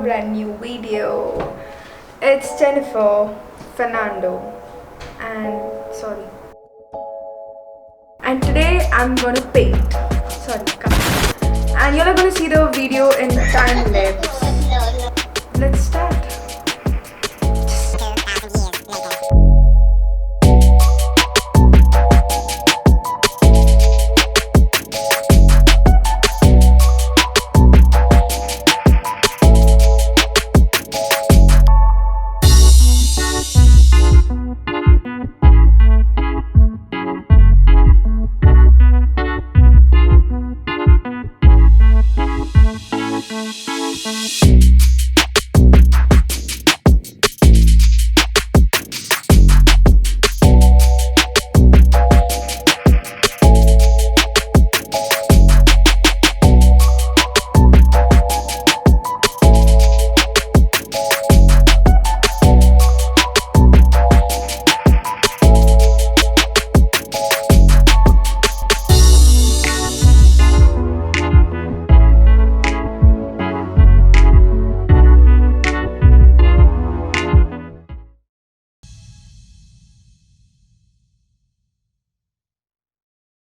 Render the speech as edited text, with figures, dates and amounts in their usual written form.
brand new video. It's Jennifer Fernando and today I'm gonna paint. Sorry, come on. And you're gonna see the video in time lapse.